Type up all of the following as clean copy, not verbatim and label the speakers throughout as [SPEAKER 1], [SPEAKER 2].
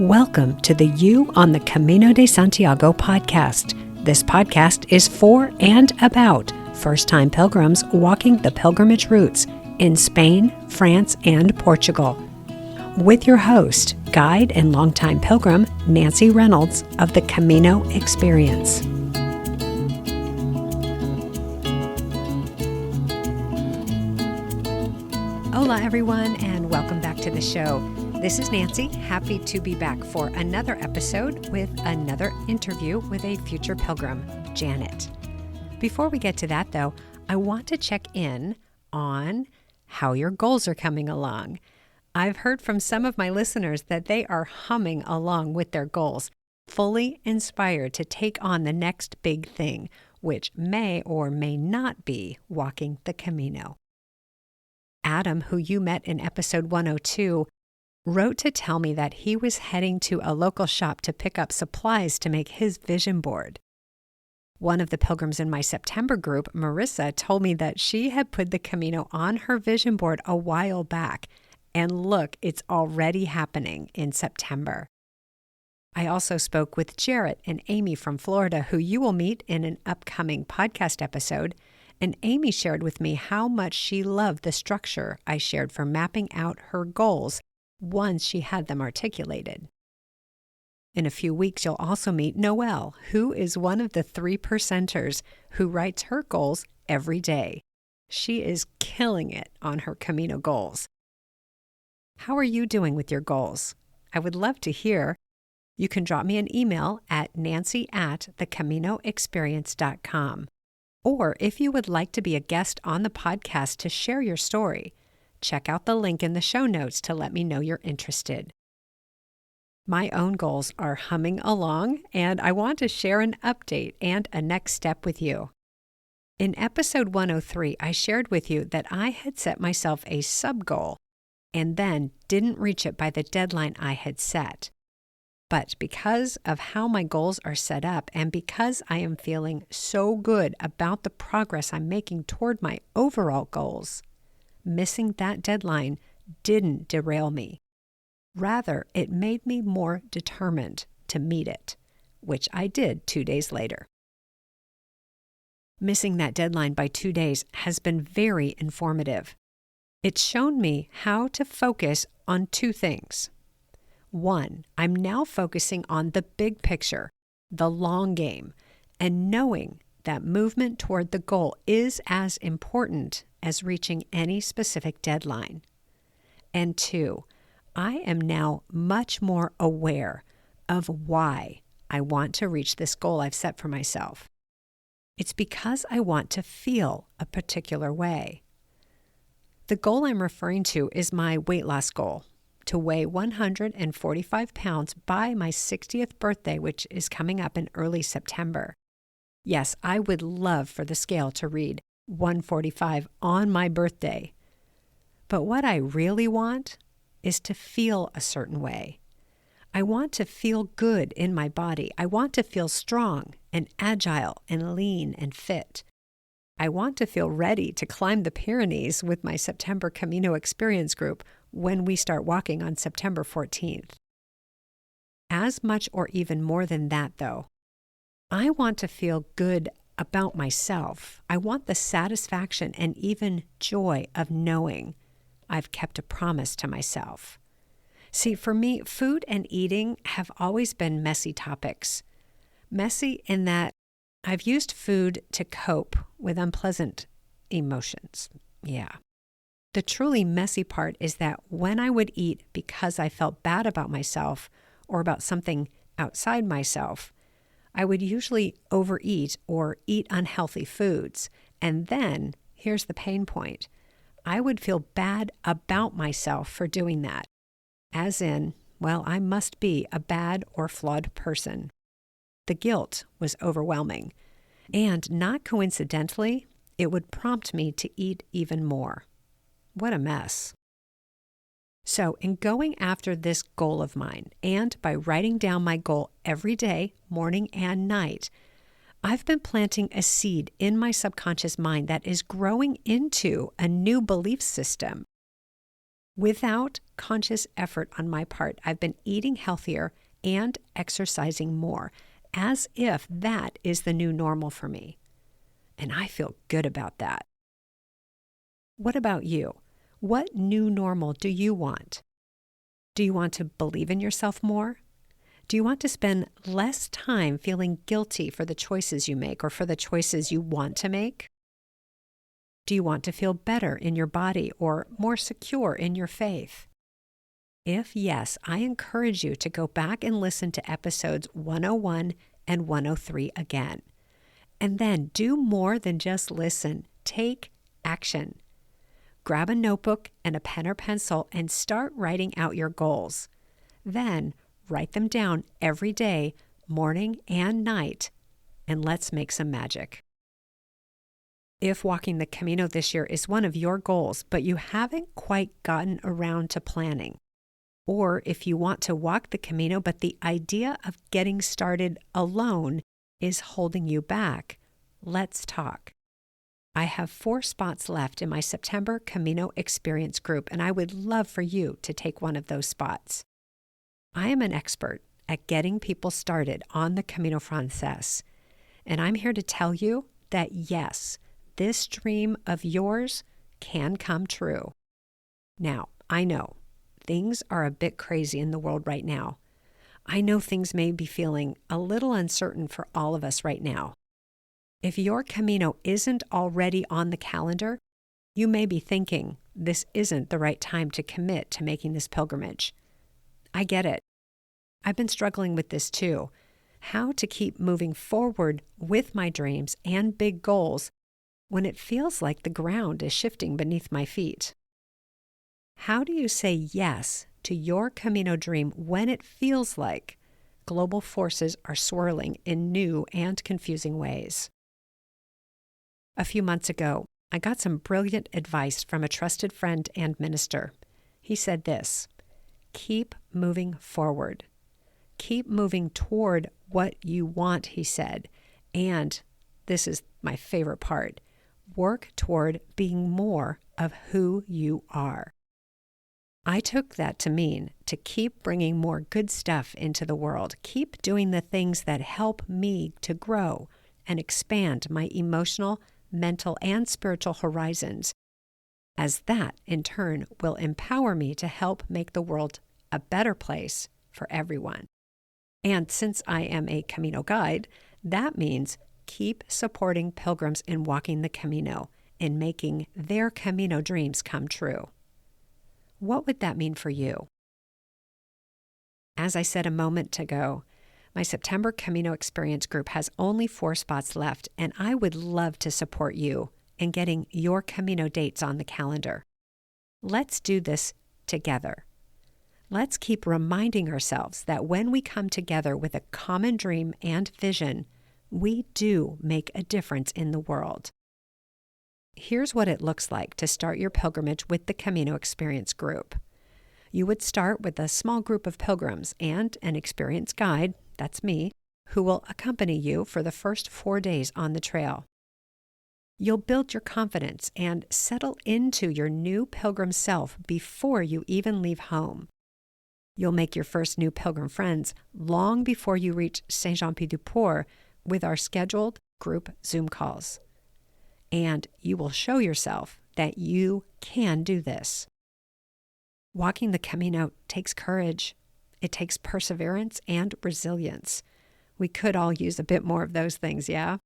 [SPEAKER 1] Welcome to the You on the Camino de Santiago podcast. This podcast is for and about first-time pilgrims walking the pilgrimage routes in Spain, France, and Portugal. With your host, guide and longtime pilgrim, Nancy Reynolds of the Camino Experience. Hola, everyone, and welcome back to the show. This is Nancy, happy to be back for another episode with another interview with a future pilgrim, Janet. Before we get to that, though, I want to check in on how your goals are coming along. I've heard from some of my listeners that they are humming along with their goals, fully inspired to take on the next big thing, which may or may not be walking the Camino. Adam, who you met in episode 102, wrote to tell me that he was heading to a local shop to pick up supplies to make his vision board. One of the pilgrims in my September group, Marissa, told me that she had put the Camino on her vision board a while back, and look, it's already happening in September. I also spoke with Jarrett and Amy from Florida, who you will meet in an upcoming podcast episode, and Amy shared with me how much she loved the structure I shared for mapping out her goals once she had them articulated. In a few weeks, you'll also meet Noelle, who is one of the 3%ers who writes her goals every day. She is killing it on her Camino goals. How are you doing with your goals? I would love to hear. You can drop me an email at nancy@thecaminoexperience.com. Or if you would like to be a guest on the podcast to share your story, check out the link in the show notes to let me know you're interested. My own goals are humming along, and I want to share an update and a next step with you. In episode 103, I shared with you that I had set myself a sub-goal and then didn't reach it by the deadline I had set. But because of how my goals are set up and because I am feeling so good about the progress I'm making toward my overall goals, missing that deadline didn't derail me. Rather, it made me more determined to meet it, which I did 2 days later. Missing that deadline by 2 days has been very informative. It's shown me how to focus on 2 things. 1, I'm now focusing on the big picture, the long game, and knowing that movement toward the goal is as important as reaching any specific deadline. And 2, I am now much more aware of why I want to reach this goal I've set for myself. It's because I want to feel a particular way. The goal I'm referring to is my weight loss goal, to weigh 145 pounds by my 60th birthday, which is coming up in early September. Yes, I would love for the scale to read 145 on my birthday. But what I really want is to feel a certain way. I want to feel good in my body. I want to feel strong and agile and lean and fit. I want to feel ready to climb the Pyrenees with my September Camino Experience group when we start walking on September 14th. As much or even more than that, though, I want to feel good about myself. I want the satisfaction and even joy of knowing I've kept a promise to myself. See, for me, food and eating have always been messy topics. Messy in that I've used food to cope with unpleasant emotions. Yeah. The truly messy part is that when I would eat because I felt bad about myself or about something outside myself, I would usually overeat or eat unhealthy foods. And then, here's the pain point, I would feel bad about myself for doing that. As in, well, I must be a bad or flawed person. The guilt was overwhelming. And not coincidentally, it would prompt me to eat even more. What a mess. So in going after this goal of mine, and by writing down my goal every day, morning and night, I've been planting a seed in my subconscious mind that is growing into a new belief system. Without conscious effort on my part, I've been eating healthier and exercising more, as if that is the new normal for me. And I feel good about that. What about you? What new normal do you want? Do you want to believe in yourself more? Do you want to spend less time feeling guilty for the choices you make or for the choices you want to make? Do you want to feel better in your body or more secure in your faith? If yes, I encourage you to go back and listen to episodes 101 and 103 again. And then do more than just listen. Take action. Grab a notebook and a pen or pencil and start writing out your goals. Then write them down every day, morning and night, and let's make some magic. If walking the Camino this year is one of your goals, but you haven't quite gotten around to planning, or if you want to walk the Camino, but the idea of getting started alone is holding you back, let's talk. I have 4 spots left in my September Camino Experience group, and I would love for you to take one of those spots. I am an expert at getting people started on the Camino Frances, and I'm here to tell you that yes, this dream of yours can come true. Now, I know things are a bit crazy in the world right now. I know things may be feeling a little uncertain for all of us right now. If your Camino isn't already on the calendar, you may be thinking this isn't the right time to commit to making this pilgrimage. I get it. I've been struggling with this too. How to keep moving forward with my dreams and big goals when it feels like the ground is shifting beneath my feet. How do you say yes to your Camino dream when it feels like global forces are swirling in new and confusing ways? A few months ago, I got some brilliant advice from a trusted friend and minister. He said this: keep moving forward. Keep moving toward what you want, he said. And this is my favorite part: work toward being more of who you are. I took that to mean to keep bringing more good stuff into the world, keep doing the things that help me to grow and expand my emotional, mental, and spiritual horizons, as that, in turn, will empower me to help make the world a better place for everyone. And since I am a Camino guide, that means keep supporting pilgrims in walking the Camino and making their Camino dreams come true. What would that mean for you? As I said a moment ago, my September Camino Experience group has only 4 spots left, and I would love to support you in getting your Camino dates on the calendar. Let's do this together. Let's keep reminding ourselves that when we come together with a common dream and vision, we do make a difference in the world. Here's what it looks like to start your pilgrimage with the Camino Experience group. You would start with a small group of pilgrims and an experienced guide, that's me, who will accompany you for the first 4 days on the trail. You'll build your confidence and settle into your new pilgrim self before you even leave home. You'll make your first new pilgrim friends long before you reach Saint-Jean-Pied-du-Port with our scheduled group Zoom calls. And you will show yourself that you can do this. Walking the Camino takes courage. It takes perseverance and resilience. We could all use a bit more of those things, yeah?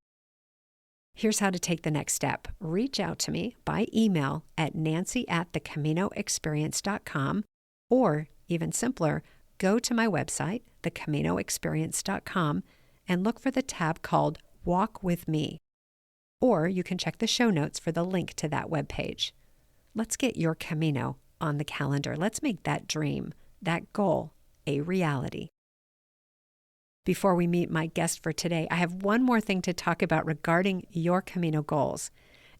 [SPEAKER 1] Here's how to take the next step. Reach out to me by email at nancy@thecaminoexperience.com, or even simpler, go to my website, thecaminoexperience.com, and look for the tab called Walk With Me. Or you can check the show notes for the link to that webpage. Let's get your Camino on the calendar. Let's make that dream, that goal, a reality. Before we meet my guest for today, I have one more thing to talk about regarding your Camino goals,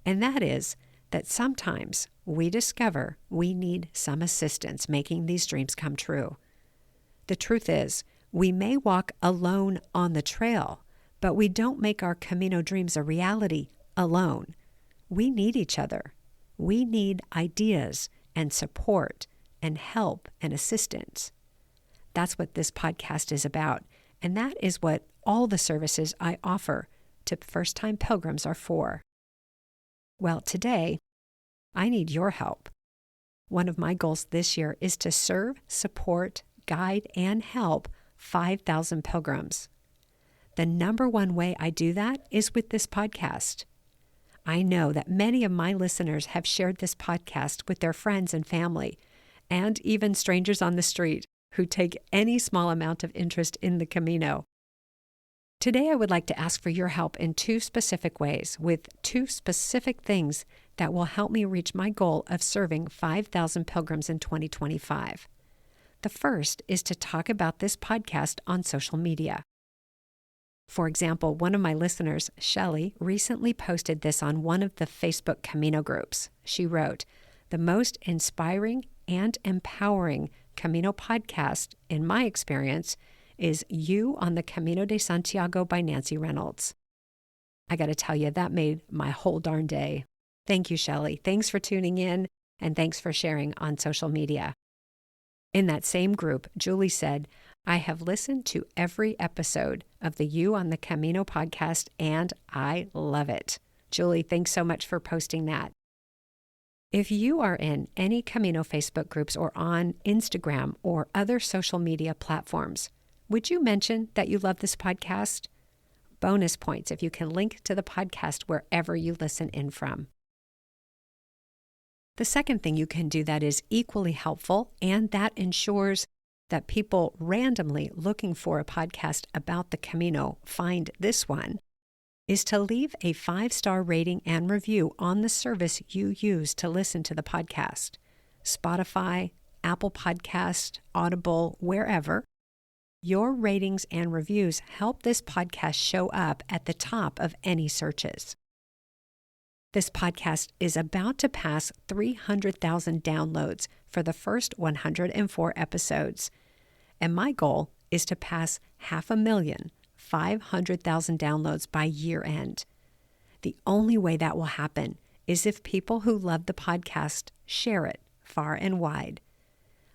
[SPEAKER 1] and that is that sometimes we discover we need some assistance making these dreams come true. The truth is, we may walk alone on the trail, but we don't make our Camino dreams a reality alone. We need each other. We need ideas and support and help and assistance. That's what this podcast is about, and that is what all the services I offer to first-time pilgrims are for. Well, today, I need your help. One of my goals this year is to serve, support, guide, and help 5,000 pilgrims. The number one way I do that is with this podcast. I know that many of my listeners have shared this podcast with their friends and family, and even strangers on the street who take any small amount of interest in the Camino. Today, I would like to ask for your help in two specific ways, with two specific things that will help me reach my goal of serving 5,000 pilgrims in 2025. The first is to talk about this podcast on social media. For example, one of my listeners, Shelley, recently posted this on one of the Facebook Camino groups. She wrote, "The most inspiring and empowering Camino podcast, in my experience, is You on the Camino de Santiago by Nancy Reynolds." I got to tell you, that made my whole darn day. Thank you, Shelley. Thanks for tuning in, and thanks for sharing on social media. In that same group, Julie said, "I have listened to every episode of the You on the Camino podcast, and I love it." Julie, thanks so much for posting that. If you are in any Camino Facebook groups or on Instagram or other social media platforms, would you mention that you love this podcast? Bonus points if you can link to the podcast wherever you listen in from. The second thing you can do that is equally helpful and that ensures that people randomly looking for a podcast about the Camino find this one is to leave a 5-star rating and review on the service you use to listen to the podcast. Spotify, Apple Podcast, Audible, wherever. Your ratings and reviews help this podcast show up at the top of any searches. This podcast is about to pass 300,000 downloads for the first 104 episodes. And my goal is to pass 500,000, 500,000 downloads by year end. The only way that will happen is if people who love the podcast share it far and wide.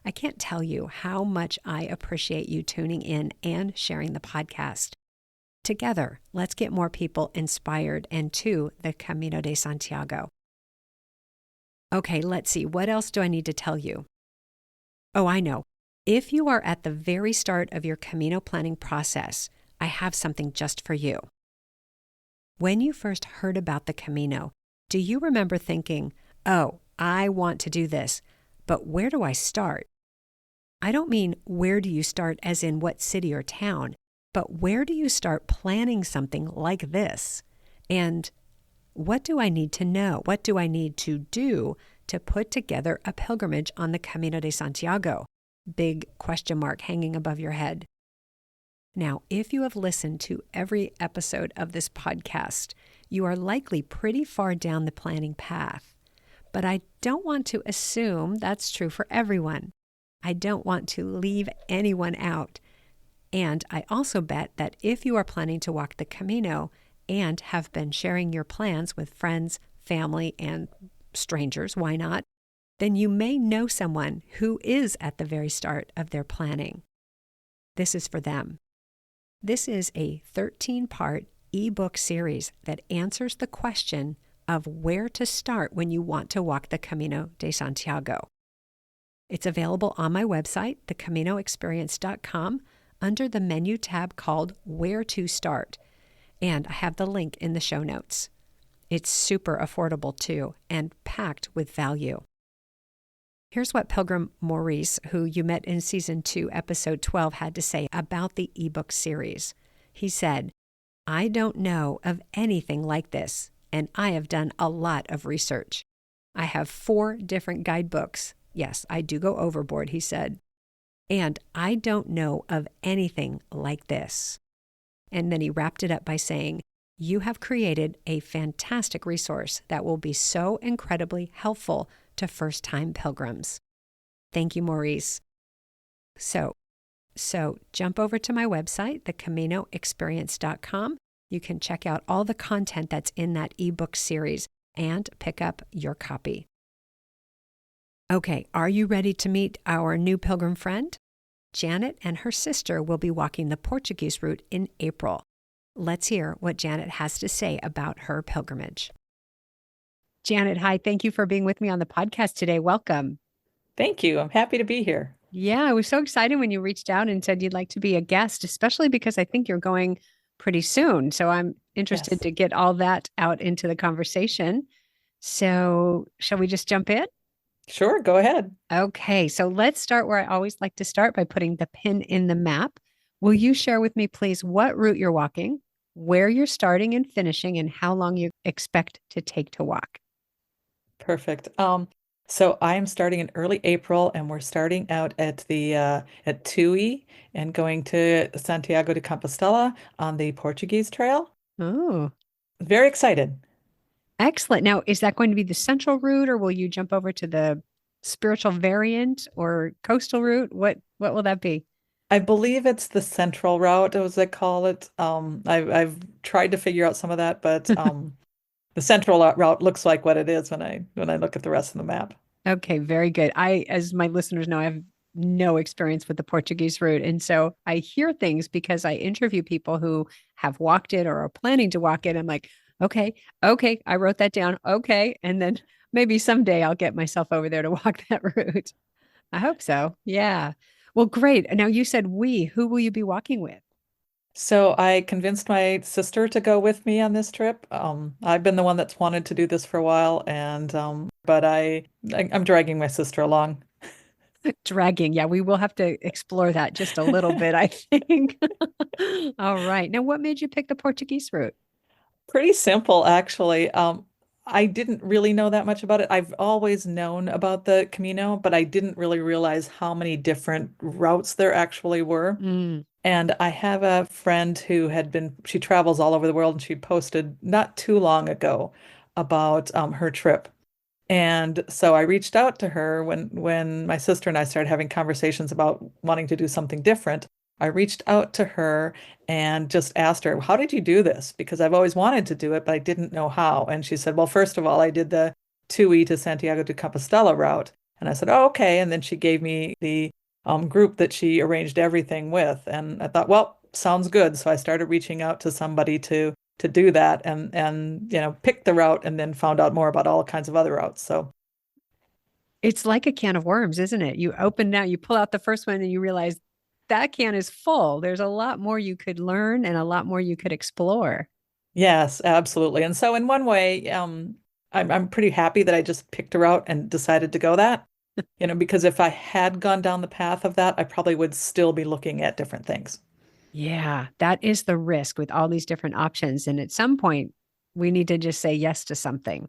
[SPEAKER 1] I can't tell you how much I appreciate you tuning in and sharing the podcast. Together, let's get more people inspired and to the Camino de Santiago. Okay, let's see. What else do I need to tell you? Oh, I know. If you are at the very start of your Camino planning process, I have something just for you. When you first heard about the Camino, do you remember thinking, "Oh, I want to do this, but where do I start?" I don't mean where do you start as in what city or town, but where do you start planning something like this? And what do I need to know? What do I need to do to put together a pilgrimage on the Camino de Santiago? Big question mark hanging above your head. Now, if you have listened to every episode of this podcast, you are likely pretty far down the planning path. But I don't want to assume that's true for everyone. I don't want to leave anyone out. And I also bet that if you are planning to walk the Camino and have been sharing your plans with friends, family, and strangers, why not? Then you may know someone who is at the very start of their planning. This is for them. This is a 13-part eBook series that answers the question of where to start when you want to walk the Camino de Santiago. It's available on my website, thecaminoexperience.com, under the menu tab called Where to Start, and I have the link in the show notes. It's super affordable too, and packed with value. Here's what Pilgrim Maurice, who you met in Season 2, Episode 12, had to say about the ebook series. He said, "I don't know of anything like this, and I have done a lot of research. I have 4 different guidebooks. Yes, I do go overboard," he said. "And I don't know of anything like this." And then he wrapped it up by saying, "You have created a fantastic resource that will be so incredibly helpful to first-time pilgrims." Thank you, Maurice. So jump over to my website, thecaminoexperience.com. You can check out all the content that's in that ebook series and pick up your copy. Okay, are you ready to meet our new pilgrim friend? Janet and her sister will be walking the Portuguese route in April. Let's hear what Janet has to say about her pilgrimage. Janet, hi. Thank you for being with me on the podcast today. Welcome.
[SPEAKER 2] Thank you. I'm happy to be here.
[SPEAKER 1] Yeah, I was so excited when you reached out and said you'd like to be a guest, especially because I think you're going pretty soon. So I'm interested
[SPEAKER 2] Yes.
[SPEAKER 1] to get all that out into the conversation. So, shall we just jump in?
[SPEAKER 2] Sure, go ahead.
[SPEAKER 1] Okay, so let's start where I always like to start by putting the pin in the map. Will you share with me, please, what route you're walking, where you're starting and finishing, and how long you expect to take to walk?
[SPEAKER 2] Perfect. So I am starting in early April and we're starting out at the at Tui and going to Santiago de Compostela on the Portuguese Trail.
[SPEAKER 1] Oh,
[SPEAKER 2] Very excited.
[SPEAKER 1] excellent. Now, is that going to be the central route or will you jump over to the spiritual variant or coastal route? What will that be?
[SPEAKER 2] I believe it's the central route, as they call it. I've tried to figure out some of that, but the central route looks like what it is when I look at the rest of the map.
[SPEAKER 1] Okay, very good. As my listeners know, I have no experience with the Portuguese route. And so I hear things because I interview people who have walked it or are planning to walk it. I'm like, okay, okay, I wrote that down. Okay. And then maybe someday I'll get myself over there to walk that route. I hope so. Yeah. Well, great. Now you said we, who will you be walking with?
[SPEAKER 2] So I convinced my sister to go with me on this trip. I've been the one that's wanted to do this for a while, and but I'm dragging my sister along.
[SPEAKER 1] Dragging. Yeah, we will have to explore that just a little bit, I think. All right. Now, what made you pick the Portuguese route?
[SPEAKER 2] Pretty simple, actually. I didn't really know that much about it. I've always known about the Camino, but I didn't really realize how many different routes there actually were.
[SPEAKER 1] Mm.
[SPEAKER 2] And I have a friend who she travels all over the world, and she posted not too long ago about her trip. And so I reached out to her when my sister and I started having conversations about wanting to do something different. I reached out to her and just asked her, "How did you do this?" Because I've always wanted to do it, but I didn't know how. And she said, "Well, first of all, I did the Tui to Santiago de Compostela route." And I said, "Oh, okay." And then she gave me the group that she arranged everything with. And I thought, well, sounds good. So I started reaching out to somebody to do that and pick the route and then found out more about all kinds of other routes. So
[SPEAKER 1] It's like a can of worms, isn't it? You open now, you pull out the first one and you realize that can is full. There's a lot more you could learn and a lot more you could explore.
[SPEAKER 2] yes, absolutely. And so in one way, I'm pretty happy that I just picked a route and decided to go that, because if I had gone down the path of that, I probably would still be looking at different things.
[SPEAKER 1] Yeah, that is the risk with all these different options. And at some point, we need to just say yes to something.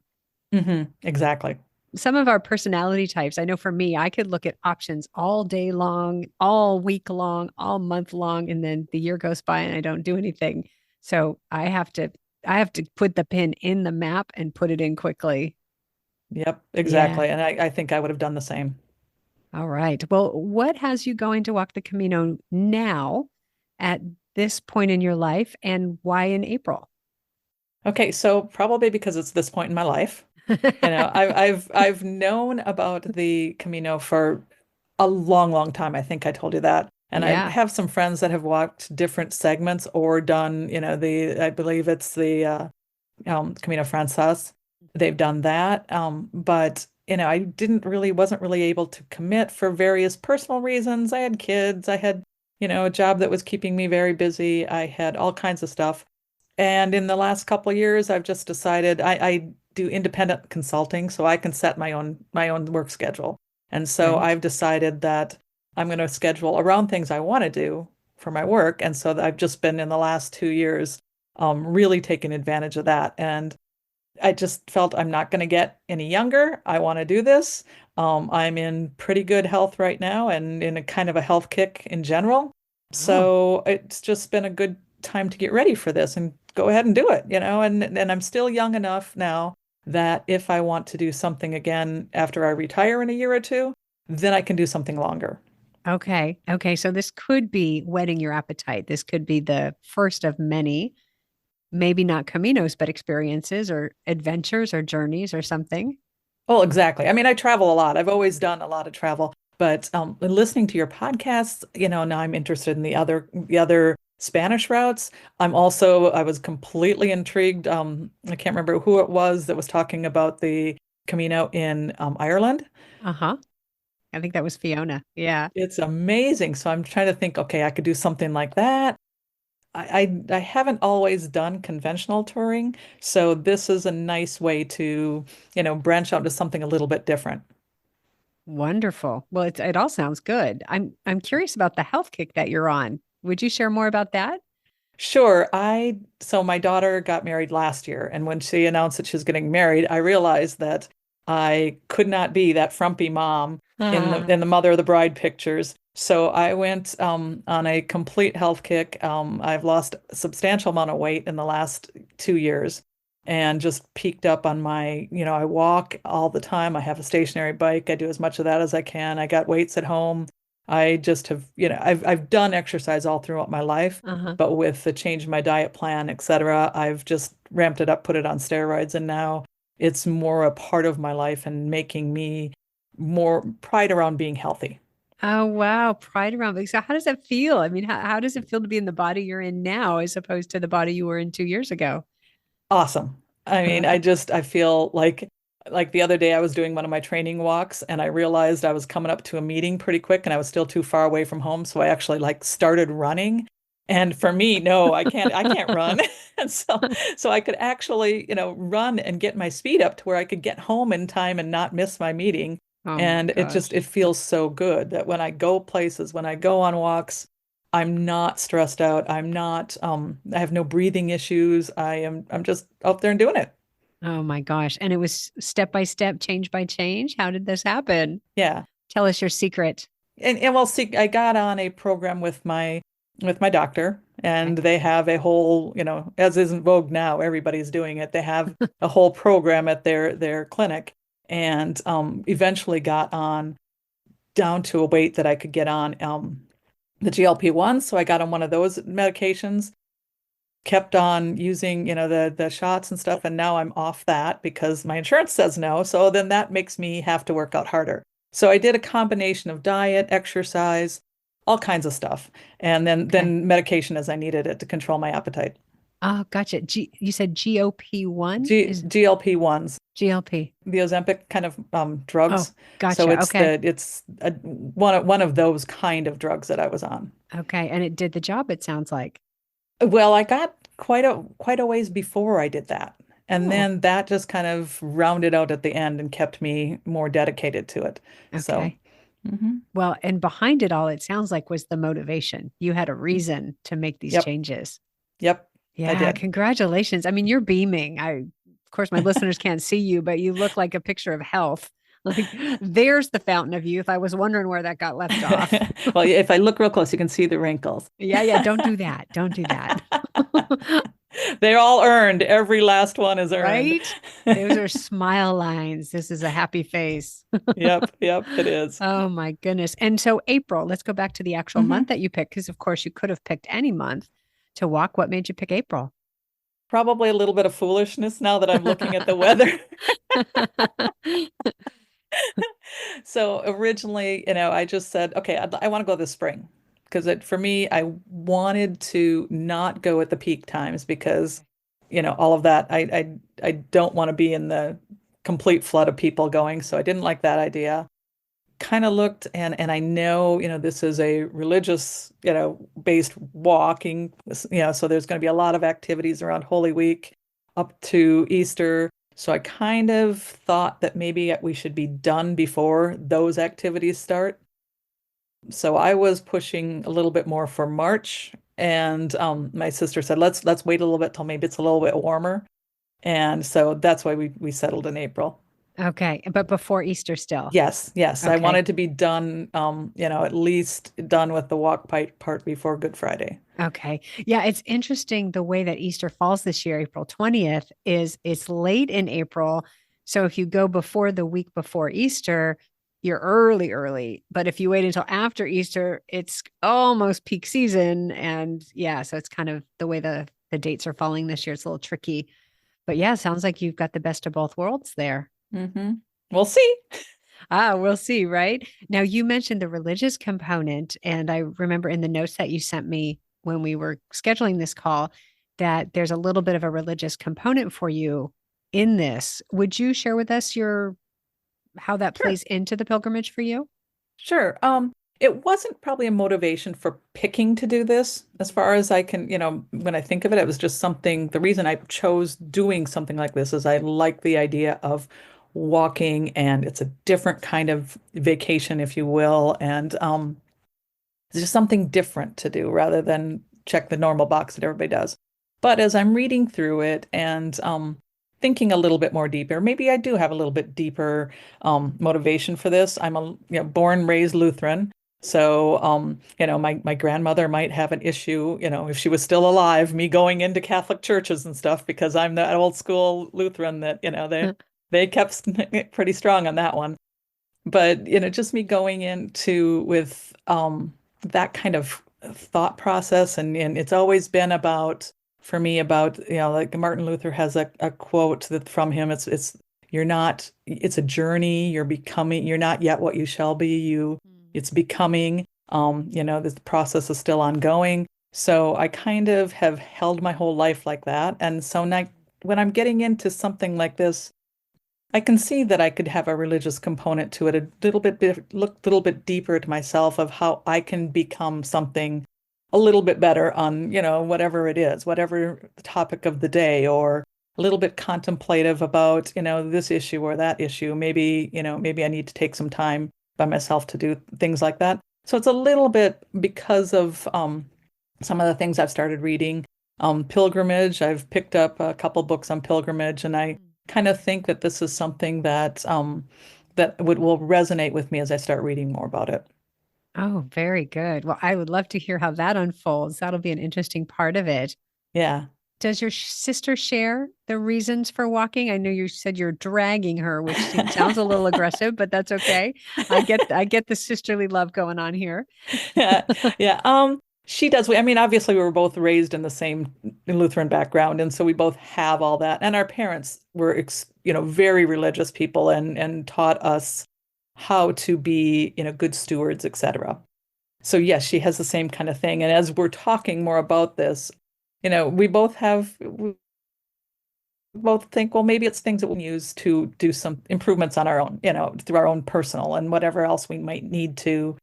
[SPEAKER 2] Exactly.
[SPEAKER 1] Some of our personality types, I know for me, I could look at options all day long, all week long, all month long, and then the year goes by and I don't do anything. So I have to put the pin in the map and put it in quickly.
[SPEAKER 2] Yep,
[SPEAKER 1] Yeah.
[SPEAKER 2] exactly. And I think I would have done the same.
[SPEAKER 1] All right. Well, what has you going to walk the Camino now at this point in your life and why in April?
[SPEAKER 2] Okay, so probably because it's this point in my life. I've known about the Camino for a long, long time. I think I told you that. And I
[SPEAKER 1] Yeah.
[SPEAKER 2] have some friends that have walked different segments or done, I believe it's the Camino Francés. They've done that. But I wasn't really able to commit for various personal reasons. I had kids. I had, a job that was keeping me very busy. I had all kinds of stuff. And in the last couple of years, I've just decided I do independent consulting, so I can set my own work schedule. And so
[SPEAKER 1] Right.
[SPEAKER 2] I've decided that I'm going to schedule around things I want to do for my work. And so I've just been in the last 2 years really taking advantage of that. And I just felt I'm not going to get any younger. I want to do this. I'm in pretty good health right now and in a kind of a health kick in general.
[SPEAKER 1] Oh,
[SPEAKER 2] So it's just been a good time to get ready for this and go ahead and do it, and I'm still young enough now that if I want to do something again after I retire in a year or two, then I can do something longer.
[SPEAKER 1] okay. Okay. So this could be whetting your appetite. This could be the first of many, maybe not caminos, but experiences or adventures or journeys or something.
[SPEAKER 2] Oh, exactly. I mean, I travel a lot. I've always done a lot of travel, but listening to your podcasts, now I'm interested in the other Spanish routes. I was completely intrigued. I can't remember who it was that was talking about the Camino in Ireland.
[SPEAKER 1] Uh-huh. I think that was Fiona. Yeah.
[SPEAKER 2] It's amazing. So I'm trying to think, okay, I could do something like that. I haven't always done conventional touring, so this is a nice way to, branch out to something a little bit different.
[SPEAKER 1] Wonderful. Well, it all sounds good. I'm curious about the health kick that you're on. Would you share more about that?
[SPEAKER 2] Sure. So my daughter got married last year, and when she announced that she was getting married, I realized that I could not be that frumpy mom in the
[SPEAKER 1] Ah,
[SPEAKER 2] in the mother of the bride pictures. So I went on a complete health kick. I've lost a substantial amount of weight in the last 2 years and just peaked up on I walk all the time. I have a stationary bike. I do as much of that as I can. I got weights at home. I just have, I've done exercise all throughout my life,
[SPEAKER 1] uh-huh.
[SPEAKER 2] but with the change in my diet plan, etc., I've just ramped it up, put it on steroids, and now it's more a part of my life and making me more pride around being healthy.
[SPEAKER 1] Oh, wow. Pride around. So how does that feel? I mean, how does it feel to be in the body you're in now as opposed to the body you were in 2 years ago?
[SPEAKER 2] Awesome. I mean, I feel like the other day I was doing one of my training walks and I realized I was coming up to a meeting pretty quick and I was still too far away from home, so I actually like started running. And for me, no, I can't run. And so I could actually, run and get my speed up to where I could get home in time and not miss my meeting.
[SPEAKER 1] Oh my
[SPEAKER 2] And
[SPEAKER 1] gosh.
[SPEAKER 2] it feels so good that when I go places, when I go on walks, I'm not stressed out. I have no breathing issues. I'm just out there and doing it.
[SPEAKER 1] Oh my gosh. And it was step by step, change by change. How did this happen?
[SPEAKER 2] Yeah.
[SPEAKER 1] Tell us your secret.
[SPEAKER 2] And well, see, I got on a program with my doctor,
[SPEAKER 1] Okay.
[SPEAKER 2] and they have a whole, as is in vogue now, everybody's doing it. They have a whole program at their clinic, and eventually got on down to a weight that I could get on the GLP-1. So I got on one of those medications, kept on using, the shots and stuff, and now I'm off that because my insurance says no. So then that makes me have to work out harder. So I did a combination of diet, exercise, all kinds of stuff, and then
[SPEAKER 1] Okay.
[SPEAKER 2] then medication as I needed it to control my appetite.
[SPEAKER 1] Oh, gotcha. You said GOP1 is
[SPEAKER 2] GLP-1s,
[SPEAKER 1] GLP.
[SPEAKER 2] the Ozempic kind of
[SPEAKER 1] Oh,
[SPEAKER 2] drugs. So
[SPEAKER 1] gotcha. Okay.
[SPEAKER 2] it's one of those kind of drugs that I was on.
[SPEAKER 1] Okay. And it did the job, it sounds like.
[SPEAKER 2] Well, I got quite a ways before I did that. And
[SPEAKER 1] Oh,
[SPEAKER 2] then that just kind of rounded out at the end and kept me more dedicated to it. So,
[SPEAKER 1] okay.
[SPEAKER 2] mhm.
[SPEAKER 1] Well, and behind it all, it sounds like was the motivation. You had a reason to make these
[SPEAKER 2] Yep.
[SPEAKER 1] changes.
[SPEAKER 2] Yep, I
[SPEAKER 1] Yeah,
[SPEAKER 2] did.
[SPEAKER 1] congratulations. I mean, you're beaming. Of course, my listeners can't see you, but you look like a picture of health. Like there's the fountain of youth. I was wondering where that got left off.
[SPEAKER 2] Well, if I look real close, you can see the wrinkles.
[SPEAKER 1] Yeah, yeah, don't do that. Don't do that.
[SPEAKER 2] They're all earned. Every last one is earned.
[SPEAKER 1] Right? Those are smile lines. This is a happy face.
[SPEAKER 2] Yep, yep, it is.
[SPEAKER 1] Oh my goodness. And so April, let's go back to the actual month
[SPEAKER 2] Mhm.
[SPEAKER 1] that you picked, because of course you could have picked any month to walk. What made you pick April?
[SPEAKER 2] Probably a little bit of foolishness now that I'm looking at the weather. So originally, I just said, okay, I want to go this spring because for me, I wanted to not go at the peak times because, all of that. I don't want to be in the complete flood of people going. So I didn't like that idea. Kind of looked and I know, this is a religious, based walking, so there's going to be a lot of activities around Holy Week up to Easter. So I kind of thought that maybe we should be done before those activities start. So I was pushing a little bit more for March, and my sister said, let's wait a little bit till maybe it's a little bit warmer. And so that's why we settled in April.
[SPEAKER 1] Okay, but before Easter still.
[SPEAKER 2] Yes, yes. I
[SPEAKER 1] Okay.
[SPEAKER 2] wanted to be done, at least done with the walk part before Good Friday.
[SPEAKER 1] Okay. Yeah, it's interesting the way that Easter falls this year, April 20th, is it's late in April. So if you go before the week before Easter, you're early, early. But if you wait until after Easter, it's almost peak season. And yeah, so it's kind of the way the dates are falling this year. It's a little tricky. But yeah, sounds like you've got the best of both worlds there.
[SPEAKER 2] Hmm. We'll see.
[SPEAKER 1] Ah, we'll see, right? Now, you mentioned the religious component, and I remember in the notes that you sent me when we were scheduling this call that there's a little bit of a religious component for you in this. Would you share with us your how that
[SPEAKER 2] Sure.
[SPEAKER 1] plays into the pilgrimage for you?
[SPEAKER 2] Sure. It wasn't probably a motivation for picking to do this. As far as I can, when I think of it, it was just something, the reason I chose doing something like this is I like the idea of walking, and it's a different kind of vacation, if you will. And it's just something different to do rather than check the normal box that everybody does. But as I'm reading through it and thinking a little bit more deeper, maybe I do have a little bit deeper motivation for this. I'm a born raised Lutheran. So, my grandmother might have an issue, if she was still alive, me going into Catholic churches and stuff because I'm the old school Lutheran that, they kept pretty strong on that one. But, just me going into with that kind of thought process, and it's always been about for me about, like Martin Luther has a quote that from him, it's you're not, it's a journey, you're becoming, you're not yet what you shall be, it's becoming, this process is still ongoing. So I kind of have held my whole life like that. And so now when I'm getting into something like this, I can see that I could have a religious component to it, a little bit, look a little bit deeper to myself of how I can become something a little bit better on, whatever it is, whatever the topic of the day, or a little bit contemplative about, this issue or that issue. Maybe, maybe I need to take some time by myself to do things like that. So it's a little bit because of some of the things I've started reading. Pilgrimage, I've picked up a couple books on pilgrimage, and I kind of think that this is something that will resonate with me as I start reading more about it.
[SPEAKER 1] Oh, very good. Well, I would love to hear how that unfolds. That'll be an interesting part of it.
[SPEAKER 2] Yeah.
[SPEAKER 1] Does your sister share the reasons for walking? I know you said you're dragging her, which sounds a little aggressive, but that's okay. I get the sisterly love going on here.
[SPEAKER 2] Yeah. Yeah. She does. I mean, obviously, we were both raised in the same Lutheran background, and so we both have all that. And our parents were, very religious people, and taught us how to be, good stewards, etc. So yes, she has the same kind of thing. And as we're talking more about this, we both think, well, maybe it's things that we'll use to do some improvements on our own, through our own personal and whatever else we might need to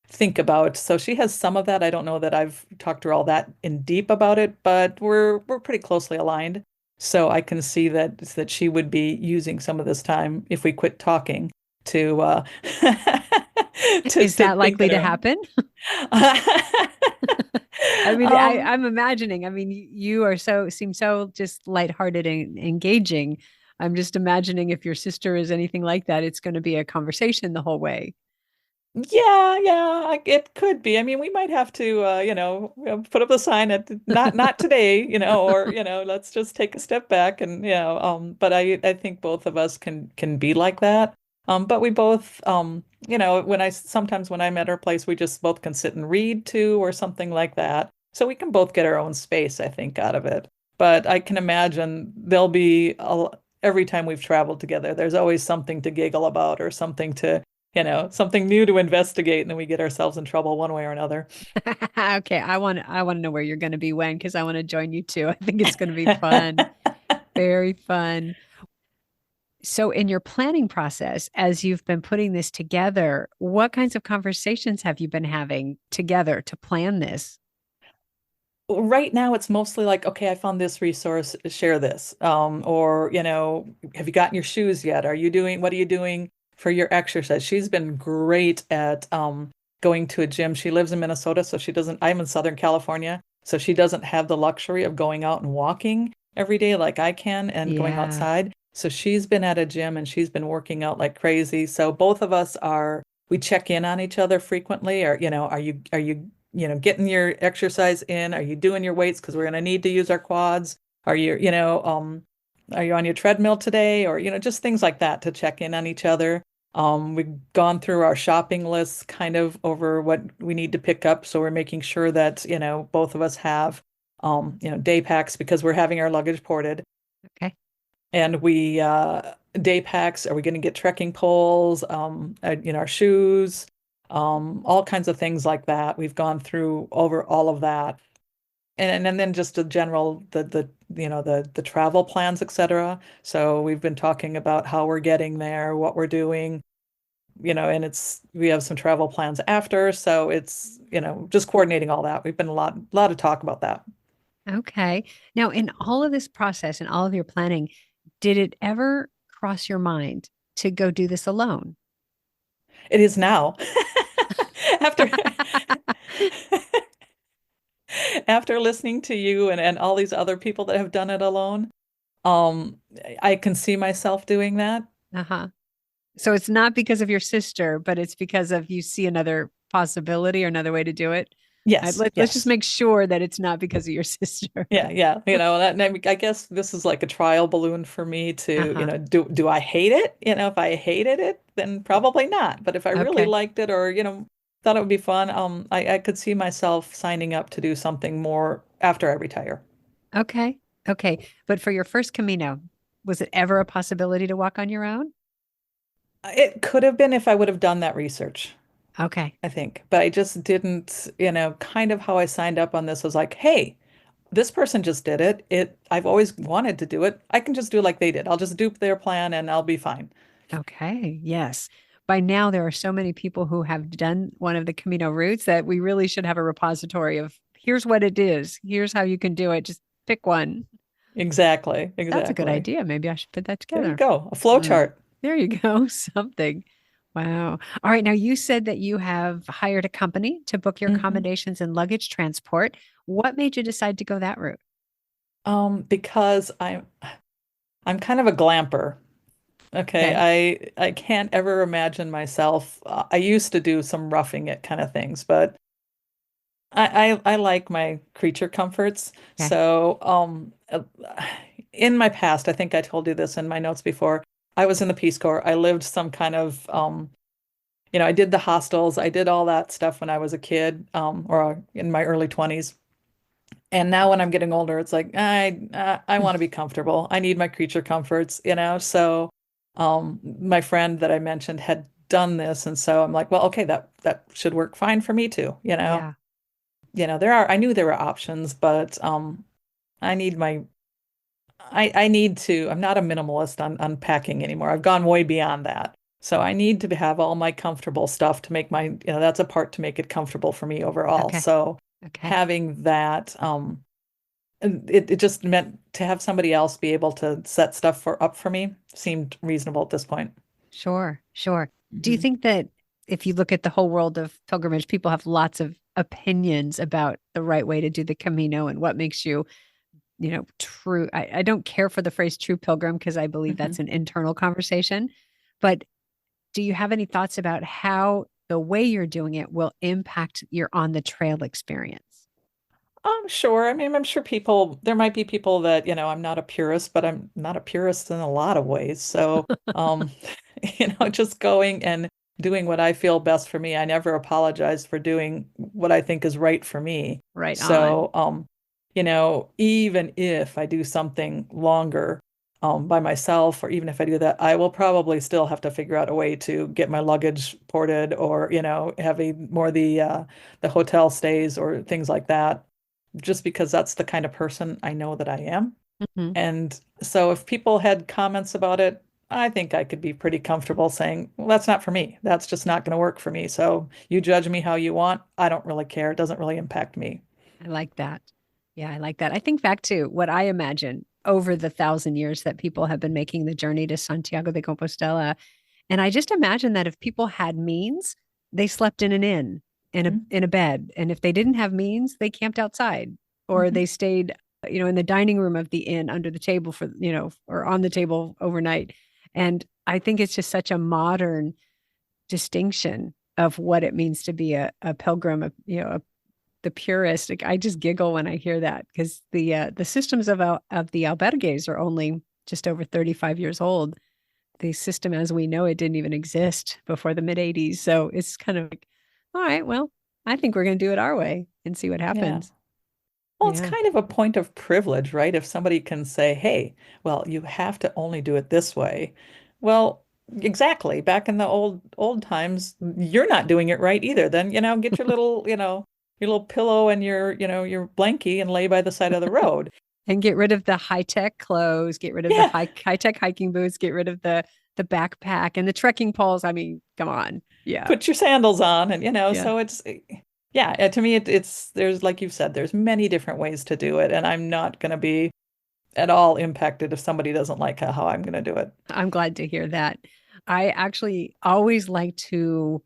[SPEAKER 2] think about. So she has some of that. I don't know that I've talked to her all that in deep about it, but we're pretty closely aligned. So I can see that she would be using some of this time if we quit talking to
[SPEAKER 1] Is
[SPEAKER 2] to
[SPEAKER 1] that
[SPEAKER 2] think
[SPEAKER 1] likely
[SPEAKER 2] on
[SPEAKER 1] to
[SPEAKER 2] her own.
[SPEAKER 1] happen? I mean,
[SPEAKER 2] Um,
[SPEAKER 1] I'm imagining. I mean, you are seem so just lighthearted and engaging. I'm just imagining if your sister is anything like that, it's going to be a conversation the whole way.
[SPEAKER 2] yeah, yeah, it could be. I mean, we might have to, put up a sign at not today, or let's just take a step back and, but I think both of us can be like that. But we both, sometimes when I'm at our place, we just both can sit and read too, or something like that. So we can both get our own space, I think, out of it. But I can imagine every time we've traveled together, there's always something to giggle about or something to something new to investigate, and then we get ourselves in trouble one way or another.
[SPEAKER 1] Okay, I want to know where you're going to be when because I want to join you too. I think it's going to be fun. Very fun. So, in your planning process, as you've been putting this together, what kinds of conversations have you been having together to plan this?
[SPEAKER 2] Right now, it's mostly like, okay, I found this resource, share this. Or, have you gotten your shoes yet? What are you doing for your exercise? She's been great at going to a gym. She lives in Minnesota, so I'm in Southern California, so she doesn't have the luxury of going out and walking every day like I can and going
[SPEAKER 1] Yeah.
[SPEAKER 2] outside. So she's been at a gym and she's been working out like crazy. So both of us we check in on each other frequently. Or, are you getting your exercise in? Are you doing your weights? Because we're going to need to use our quads. Are you, you know, are you on your treadmill today? Or, just things like that to check in on each other. We've gone through our shopping lists kind of over what we need to pick up. So we're making sure that, both of us have, day packs because we're having our luggage ported.
[SPEAKER 1] Okay.
[SPEAKER 2] And we day packs? Are we going to get trekking poles? Our shoes, all kinds of things like that. We've gone through over all of that. And then just the general the travel plans, etc. So we've been talking about how we're getting there, what we're doing, and we have some travel plans after, so it's, just coordinating all that. We've been a lot of talk about that.
[SPEAKER 1] Okay. Now, in all of this process and all of your planning, did it ever cross your mind to go do this alone?
[SPEAKER 2] It is now. After after listening to you and all these other people that have done it alone, um, I can see myself doing that.
[SPEAKER 1] Uh-huh. So it's not because of your sister, but it's because of you see another possibility or another way to do it.
[SPEAKER 2] Yes,
[SPEAKER 1] Let's just
[SPEAKER 2] yes.
[SPEAKER 1] make sure that it's not because of your sister.
[SPEAKER 2] Yeah, yeah. And I guess this is like a trial balloon for me to,
[SPEAKER 1] Uh-huh.
[SPEAKER 2] do I hate it? If I hated it, then probably not. But if I really
[SPEAKER 1] Okay.
[SPEAKER 2] liked it or, thought it would be fun, I could see myself signing up to do something more after I retire.
[SPEAKER 1] Okay. Okay. But for your first Camino, was it ever a possibility to walk on your own?
[SPEAKER 2] It could have been if I would have done that research,
[SPEAKER 1] Okay.
[SPEAKER 2] I think. But I just didn't, kind of how I signed up on this was like, hey, this person just did it. I've always wanted to do it. I can just do like they did. I'll just dupe their plan and I'll be fine.
[SPEAKER 1] Okay. Yes. By now, there are so many people who have done one of the Camino routes that we really should have a repository of here's what it is. Here's how you can do it. Just pick one.
[SPEAKER 2] Exactly,
[SPEAKER 1] That's a good
[SPEAKER 2] exactly.
[SPEAKER 1] idea. Maybe I should put that
[SPEAKER 2] There you
[SPEAKER 1] together.
[SPEAKER 2] go. A flow
[SPEAKER 1] Mm,
[SPEAKER 2] chart.
[SPEAKER 1] there you go. Something. Wow. All right. Now, you said that you have hired a company to book your
[SPEAKER 2] Hmm.
[SPEAKER 1] accommodations and luggage transport. What made you decide to go that route?
[SPEAKER 2] Because I'm kind of a glamper. Okay,
[SPEAKER 1] Okay.
[SPEAKER 2] I can't ever imagine myself. I used to do some roughing it kind of things, but I like my creature comforts.
[SPEAKER 1] Okay.
[SPEAKER 2] So, in my past, I think I told you this in my notes before, I was in the Peace Corps. I lived some kind of, I did the hostels. I did all that stuff when I was a kid, or in my early 20s. And now when I'm getting older, it's like I want to be comfortable. I need my creature comforts. So, my friend that I mentioned had done this, and so I'm like, well, okay, that should work fine for me too.
[SPEAKER 1] Yeah.
[SPEAKER 2] I knew there were options, but I need my I need to. I'm not a minimalist on unpacking anymore. I've gone way beyond that. So I need to have all my comfortable stuff to make that's a part to make it comfortable for me overall.
[SPEAKER 1] Okay.
[SPEAKER 2] So
[SPEAKER 1] Okay.
[SPEAKER 2] having that, and it just meant to have somebody else be able to set stuff up for me seemed reasonable at this point.
[SPEAKER 1] Sure. Sure. Do you
[SPEAKER 2] Hmm.
[SPEAKER 1] think that if you look at the whole world of pilgrimage, people have lots of opinions about the right way to do the Camino and what makes you, true? I don't care for the phrase true pilgrim because I believe
[SPEAKER 2] Hmm.
[SPEAKER 1] that's an internal conversation. But do you have any thoughts about how the way you're doing it will impact your on the trail experience?
[SPEAKER 2] Sure. I mean, I'm sure there might be people that, I'm not a purist, but I'm not a purist in a lot of ways. So, um, just going and doing what I feel best for me. I never apologize for doing what I think is right for me.
[SPEAKER 1] Right on.
[SPEAKER 2] So, even if I do something longer, by myself, or even if I do that, I will probably still have to figure out a way to get my luggage ported or, have the hotel stays or things like that just because that's the kind of person I know that I am.
[SPEAKER 1] Mhm.
[SPEAKER 2] And so if people had comments about it, I think I could be pretty comfortable saying, well, that's not for me. That's just not going to work for me. So you judge me how you want. I don't really care. It doesn't really impact me.
[SPEAKER 1] I like that. Yeah, I like that. I think back to what I imagine over the 1,000 years that people have been making the journey to Santiago de Compostela. And I just imagine that if people had means, they slept in an inn in a bed. And if they didn't have means, they camped outside or
[SPEAKER 2] Mm-hmm.
[SPEAKER 1] they stayed, in the dining room of the inn under the table for, or on the table overnight. And I think it's just such a modern distinction of what it means to be a pilgrim, the purist. Like, I just giggle when I hear that because the systems of the albergues are only just over 35 years old. The system as we know it didn't even exist before the mid 80s. So it's kind of like, all right, well, I think we're going to do it our way and see what
[SPEAKER 2] Yeah.
[SPEAKER 1] happens.
[SPEAKER 2] Well, it's
[SPEAKER 1] Yeah.
[SPEAKER 2] kind of a point of privilege, right? If somebody can say, hey, well, you have to only do it this way. Well, exactly. Back in the old times, you're not doing it right either. Then, get your little, your little pillow and your blankie and lay by the side of the road.
[SPEAKER 1] And get rid of the high-tech clothes, get rid of the
[SPEAKER 2] Yeah.
[SPEAKER 1] high-tech hiking boots, get rid of the backpack and the trekking poles. I mean, come on. Yeah.
[SPEAKER 2] Put your sandals on and
[SPEAKER 1] Yeah.
[SPEAKER 2] so it's yeah, to me it's there's like you've said, there's many different ways to do it, and I'm not going to be at all impacted if somebody doesn't like how I'm going to do it.
[SPEAKER 1] I'm glad to hear that. I actually always like to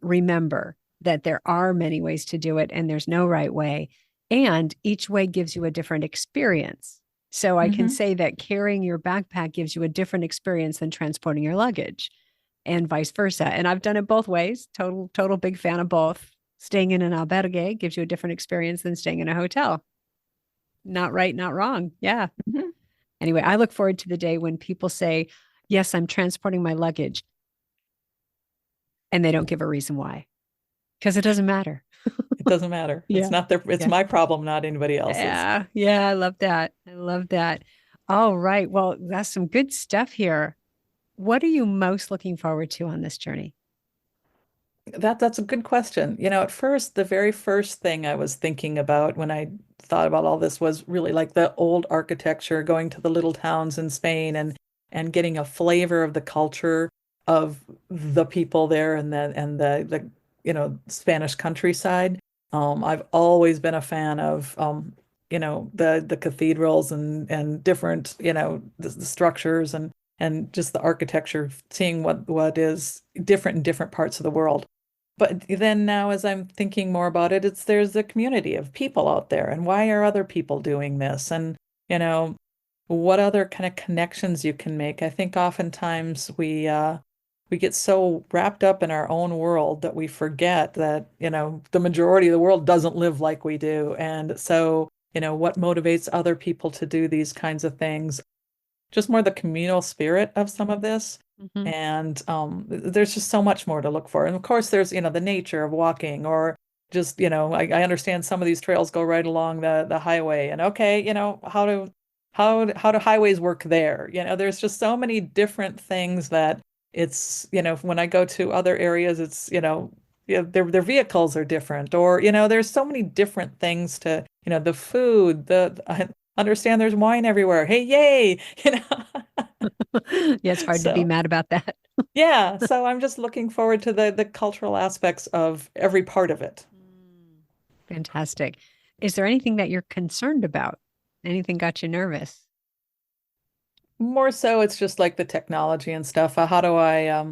[SPEAKER 1] remember that there are many ways to do it and there's no right way. And each way gives you a different experience. So I can
[SPEAKER 2] Hmm.
[SPEAKER 1] say that carrying your backpack gives you a different experience than transporting your luggage and vice versa. And I've done it both ways. Total big fan of both. Staying in an albergue gives you a different experience than staying in a hotel. Not right, not wrong. Yeah.
[SPEAKER 2] Hmm.
[SPEAKER 1] Anyway, I look forward to the day when people say, yes, I'm transporting my luggage, and they don't give a reason why, because it doesn't matter.
[SPEAKER 2] It doesn't matter. It's
[SPEAKER 1] Yeah.
[SPEAKER 2] not their, it's
[SPEAKER 1] Yeah.
[SPEAKER 2] my problem, not anybody else's.
[SPEAKER 1] Yeah. Yeah. I love that. I love that. All right. Well, that's some good stuff here. What are you most looking forward to on this journey?
[SPEAKER 2] That's a good question. At first, the very first thing I was thinking about when I thought about all this was really like the old architecture, going to the little towns in Spain and getting a flavor of the culture of the people there and the Spanish countryside. I've always been a fan of the cathedrals and different, the structures and just the architecture, seeing what is different in different parts of the world. But then now, as I'm thinking more about it, there's a community of people out there, and why are other people doing this? And you know, what other kind of connections you can make. I think oftentimes we get so wrapped up in our own world that we forget that, the majority of the world doesn't live like we do. And so, what motivates other people to do these kinds of things, just more the communal spirit of some of this.
[SPEAKER 1] Mhm.
[SPEAKER 2] And there's just so much more to look for. And of course, there's, the nature of walking or just, I understand some of these trails go right along the highway. And okay, how do highways work there? There's just so many different things that it's, when I go to other areas, it's, their vehicles are different, or, there's so many different things to, the food, I understand there's wine everywhere. Hey, yay,
[SPEAKER 1] Yeah, it's hard to be
[SPEAKER 2] So,
[SPEAKER 1] mad about that.
[SPEAKER 2] yeah, so I'm just looking forward to the cultural aspects of every part of it.
[SPEAKER 1] Mm. Fantastic. Is there anything that you're concerned about? Anything got you nervous?
[SPEAKER 2] More so, it's just like the technology and stuff. How do I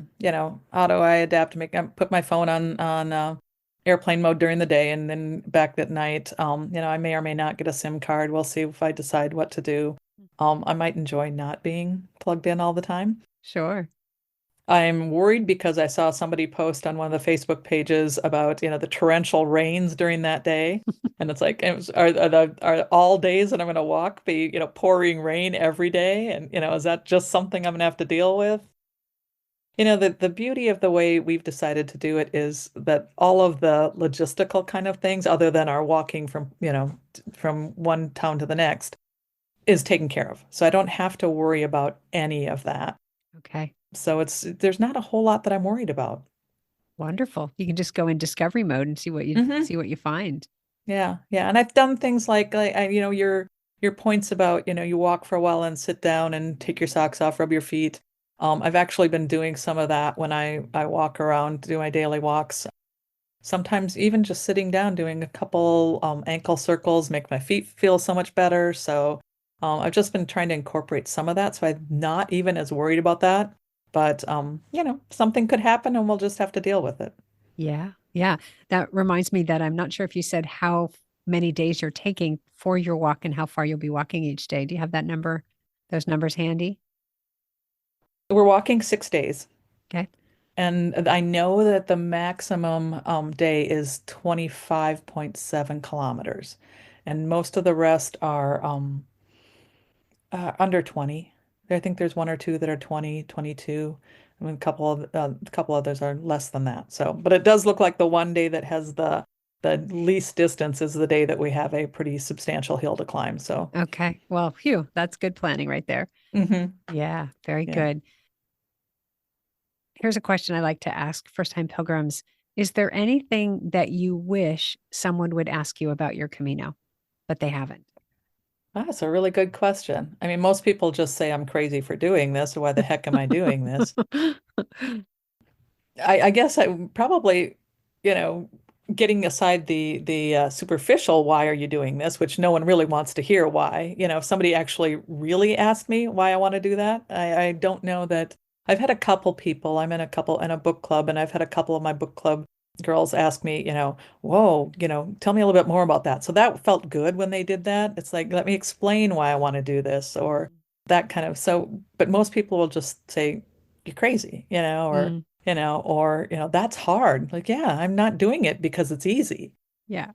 [SPEAKER 2] adapt, make put my phone on airplane mode during the day and then back at night. I may or may not get a SIM card. We'll see if I decide what to do. I might enjoy not being plugged in all the time.
[SPEAKER 1] Sure.
[SPEAKER 2] I'm worried because I saw somebody post on one of the Facebook pages about, the torrential rains during that day. And it's like, are all days that I'm going to walk be, pouring rain every day? And, is that just something I'm going to have to deal with? The beauty of the way we've decided to do it is that all of the logistical kind of things, other than our walking from, from one town to the next, is taken care of. So I don't have to worry about any of that.
[SPEAKER 1] Okay.
[SPEAKER 2] So there's not a whole lot that I'm worried about.
[SPEAKER 1] Wonderful. You can just go in discovery mode and
[SPEAKER 2] Hmm.
[SPEAKER 1] see what you find.
[SPEAKER 2] Yeah, yeah. And I've done things like your points about, you walk for a while and sit down and take your socks off, rub your feet. I've actually been doing some of that when I walk around, do my daily walks. Sometimes even just sitting down, doing a couple ankle circles, make my feet feel so much better. So I've just been trying to incorporate some of that. So I'm not even as worried about that. But something could happen and we'll just have to deal with it.
[SPEAKER 1] Yeah. Yeah. That reminds me that I'm not sure if you said how many days you're taking for your walk and how far you'll be walking each day. Do you have that number, those numbers handy?
[SPEAKER 2] We're walking 6 days.
[SPEAKER 1] Okay.
[SPEAKER 2] And I know that the maximum day is 25.7 kilometers. And most of the rest are under 20. I think there's one or two that are 20, 22. I mean, a couple others are less than that. So, but it does look like the one day that has the the least distance is the day that we have a pretty substantial hill to climb. So,
[SPEAKER 1] Okay. Well, phew, that's good planning right there.
[SPEAKER 2] mhm,
[SPEAKER 1] Yeah, very
[SPEAKER 2] yeah.
[SPEAKER 1] good. Here's a question I like to ask first-time pilgrims. Is there anything that you wish someone would ask you about your Camino, but they haven't?
[SPEAKER 2] That's a really good question. I mean, most people just say I'm crazy for doing this, or why the heck am I doing this? I guess I probably, you know, getting aside the superficial, why are you doing this, which no one really wants to hear why. If somebody actually really asked me why I want to do that, I don't know that I've had a couple people, I'm in a book club, and I've had a couple of my book club girls ask me, whoa, tell me a little bit more about that. So that felt good when they did that. It's like, let me explain why I want to do this or that kind of, so, but most people will just say, you're crazy,
[SPEAKER 1] Mm,
[SPEAKER 2] that's hard. Like, yeah, I'm not doing it because it's easy.
[SPEAKER 1] yeah.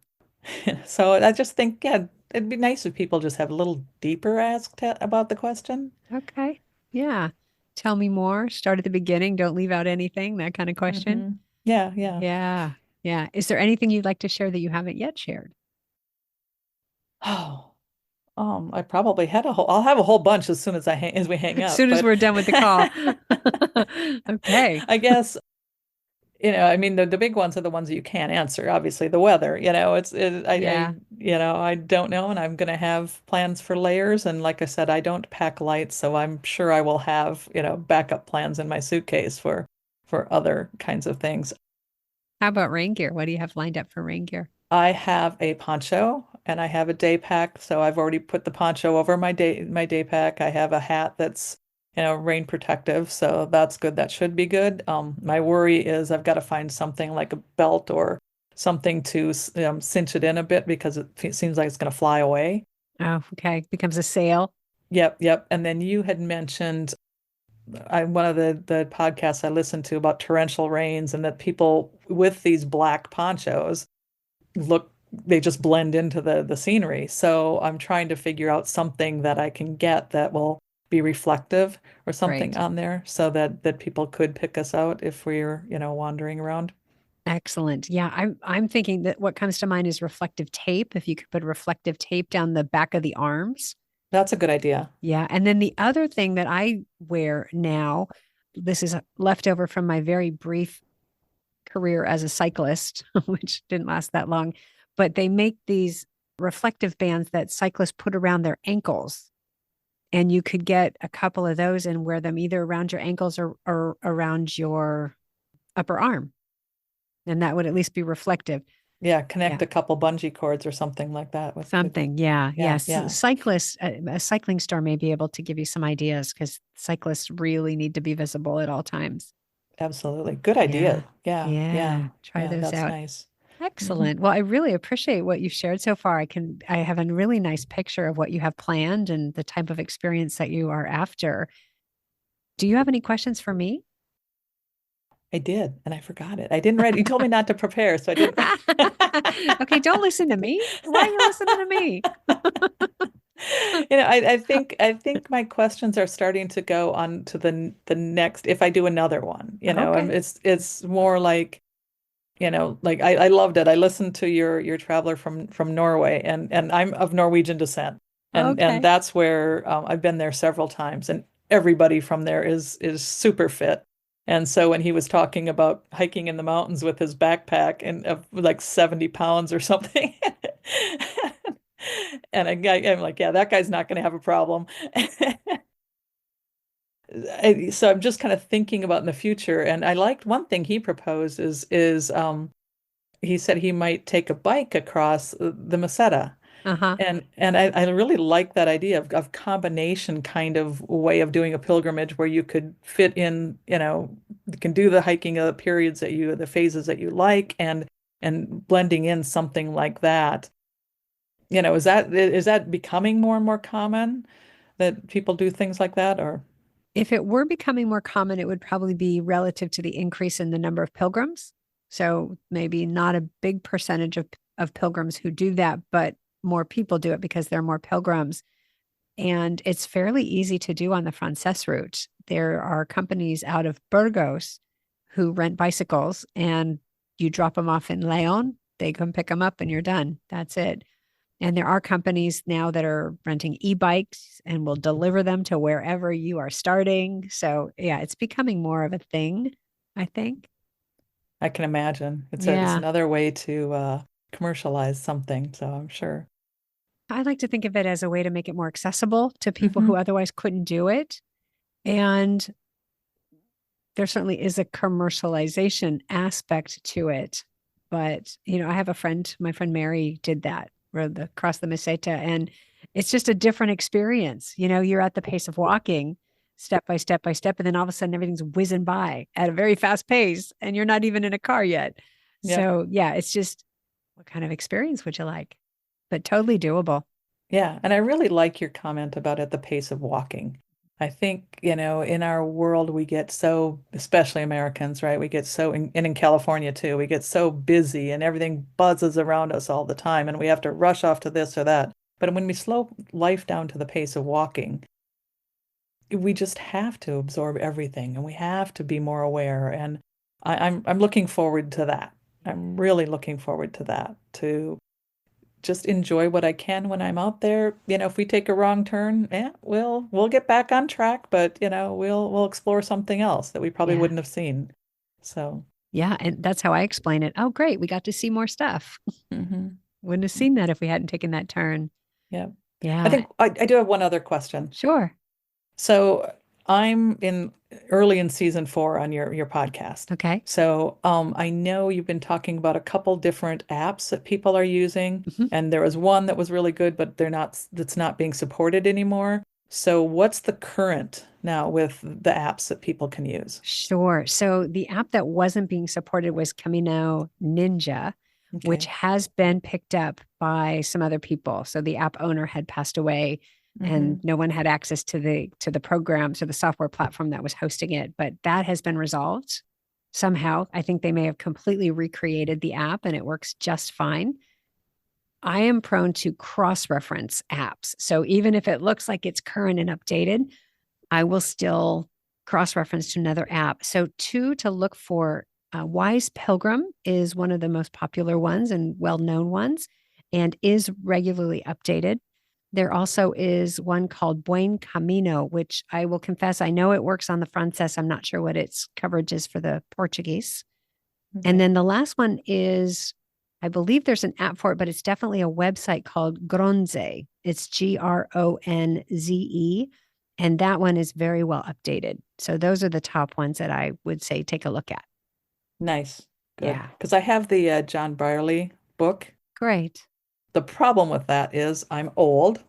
[SPEAKER 2] So I just think, yeah, it'd be nice if people just have a little deeper asked about the question.
[SPEAKER 1] Okay. Yeah. Tell me more. Start at the beginning. Don't leave out anything. That kind of question.
[SPEAKER 2] Yeah, yeah.
[SPEAKER 1] Yeah. Yeah. Is there anything you'd like to share that you haven't yet shared?
[SPEAKER 2] Oh, I probably had I'll have a whole bunch as soon as as we hang
[SPEAKER 1] As
[SPEAKER 2] up,
[SPEAKER 1] soon as
[SPEAKER 2] but
[SPEAKER 1] we're done with the call. Okay.
[SPEAKER 2] I guess, I mean, the big ones are the ones that you can't answer. Obviously, the weather,
[SPEAKER 1] Yeah.
[SPEAKER 2] I don't know, and I'm going to have plans for layers. And like I said, I don't pack light, so I'm sure I will have, backup plans in my suitcase for other kinds of things.
[SPEAKER 1] How about rain gear? What do you have lined up for rain gear?
[SPEAKER 2] I have a poncho and I have a day pack, so I've already put the poncho over my day pack. I have a hat that's, rain protective, so that's good. That should be good. My worry is I've got to find something like a belt or something to cinch it in a bit because it seems like it's going to fly away.
[SPEAKER 1] Oh, okay. Becomes a sale.
[SPEAKER 2] Yep, yep. And then you had mentioned one of the podcasts I listened to about torrential rains and that people with these black ponchos look they just blend into the scenery. So I'm trying to figure out something that I can get that will be reflective or something
[SPEAKER 1] Great.
[SPEAKER 2] on there so that people could pick us out if we're, wandering around.
[SPEAKER 1] Excellent. Yeah, I'm thinking that what comes to mind is reflective tape. If you could put reflective tape down the back of the arms.
[SPEAKER 2] That's a good idea.
[SPEAKER 1] Yeah. And then the other thing that I wear now, this is leftover from my very brief career as a cyclist, which didn't last that long, but they make these reflective bands that cyclists put around their ankles. And you could get a couple of those and wear them either around your ankles or around your upper arm. And that would at least be reflective.
[SPEAKER 2] Yeah, connect
[SPEAKER 1] Yeah.
[SPEAKER 2] a couple bungee cords or something like that with
[SPEAKER 1] Something. Yeah.
[SPEAKER 2] yeah,
[SPEAKER 1] Yes.
[SPEAKER 2] yeah,
[SPEAKER 1] Cyclists, a cycling store may be able to give you some ideas because cyclists really need to be visible at all times.
[SPEAKER 2] absolutely. Good
[SPEAKER 1] Yeah.
[SPEAKER 2] idea. Yeah, yeah,
[SPEAKER 1] Yeah. Try
[SPEAKER 2] yeah,
[SPEAKER 1] those
[SPEAKER 2] that's
[SPEAKER 1] out.
[SPEAKER 2] nice. Hmm.
[SPEAKER 1] Excellent. Well, I really appreciate what you've shared so far. I have a really nice picture of what you have planned and the type of experience that you are after. Do you have any questions for me?
[SPEAKER 2] I did, and I forgot it. I didn't write. You told me not to prepare, so I didn't.
[SPEAKER 1] Okay, don't listen to me. Why are you listening to me?
[SPEAKER 2] I think my questions are starting to go on to the next if I do another one, and
[SPEAKER 1] Okay.
[SPEAKER 2] it's more like, like I loved it. I listened to your traveler from Norway and I'm of Norwegian descent. And
[SPEAKER 1] Okay.
[SPEAKER 2] that's where I've been there several times and everybody from there is super fit. And so when he was talking about hiking in the mountains with his backpack and of like 70 pounds or something, and I'm like, yeah, that guy's not going to have a problem. So I'm just kind of thinking about in the future, and I liked one thing he proposed is he said he might take a bike across the Meseta.
[SPEAKER 1] Uh-huh.
[SPEAKER 2] And I really like that idea of combination kind of way of doing a pilgrimage where you could fit in, you can do the hiking of the periods the phases that you like and blending in something like that. Is that becoming more and more common that people do things like that or
[SPEAKER 1] If it were becoming more common, it would probably be relative to the increase in the number of pilgrims. So maybe not a big percentage of pilgrims who do that, but more people do it because there are more pilgrims. And it's fairly easy to do on the Frances route. There are companies out of Burgos who rent bicycles and you drop them off in Leon They come pick them up and you're done. That's it. And there are companies now that are renting e-bikes and will deliver them to wherever you are starting. So yeah, it's becoming more of a thing, I think.
[SPEAKER 2] I can imagine. It's
[SPEAKER 1] Yeah.
[SPEAKER 2] another way to commercialize something, so I'm sure.
[SPEAKER 1] I like to think of it as a way to make it more accessible to people
[SPEAKER 2] Hmm.
[SPEAKER 1] who otherwise couldn't do it. And there certainly is a commercialization aspect to it. But, I have a friend, my friend Mary did that, rode across the Meseta, and it's just a different experience. You're at the pace of walking step by step by step, and then all of a sudden everything's whizzing by at a very fast pace, and you're not even in a car yet.
[SPEAKER 2] Yep.
[SPEAKER 1] So, yeah, it's just what kind of experience would you like? But totally doable.
[SPEAKER 2] Yeah, and I really like your comment about at the pace of walking. I think, in our world, we get so, especially Americans, right? We get so, and in California too, we get so busy and everything buzzes around us all the time and we have to rush off to this or that. But when we slow life down to the pace of walking, we just have to absorb everything and we have to be more aware. And I'm looking forward to that. I'm really looking forward to that, to just enjoy what I can when I'm out there. If we take a wrong turn, we'll get back on track, but we'll explore something else that we probably
[SPEAKER 1] Yeah.
[SPEAKER 2] wouldn't have seen. So,
[SPEAKER 1] Yeah. And that's how I explain it. Oh, great. We got to see more stuff.
[SPEAKER 2] mhm.
[SPEAKER 1] Wouldn't have seen that if we hadn't taken that turn.
[SPEAKER 2] Yeah. I
[SPEAKER 1] Yeah.
[SPEAKER 2] think I do have one other question.
[SPEAKER 1] Sure.
[SPEAKER 2] So I'm in early in season 4 on your podcast.
[SPEAKER 1] Okay.
[SPEAKER 2] So I know you've been talking about a couple different apps that people are using,
[SPEAKER 1] Mhm.
[SPEAKER 2] and there was one that was really good, but that's not being supported anymore. So what's the current now with the apps that people can use?
[SPEAKER 1] Sure. So the app that wasn't being supported was Camino Ninja, which
[SPEAKER 2] Okay.
[SPEAKER 1] has been picked up by some other people. So the app owner had passed away and
[SPEAKER 2] Hmm.
[SPEAKER 1] no one had access to the program, to the software platform that was hosting it. But that has been resolved somehow. I think they may have completely recreated the app and it works just fine. I am prone to cross-reference apps. So even if it looks like it's current and updated, I will still cross-reference to another app. So two to look for, Wise Pilgrim is one of the most popular ones and well-known ones and is regularly updated. There also is one called Buen Camino, which I will confess, I know it works on the Frances. I'm not sure what its coverage is for the Portuguese. And
[SPEAKER 2] Okay.
[SPEAKER 1] then the last one is, I believe there's an app for it, but it's definitely a website called Gronze. It's Gronze. And that one is very well updated. So those are the top ones that I would say take a look at.
[SPEAKER 2] Nice. Good.
[SPEAKER 1] Yeah.
[SPEAKER 2] Because I have the John Brierley book.
[SPEAKER 1] Great.
[SPEAKER 2] The problem with that is I'm old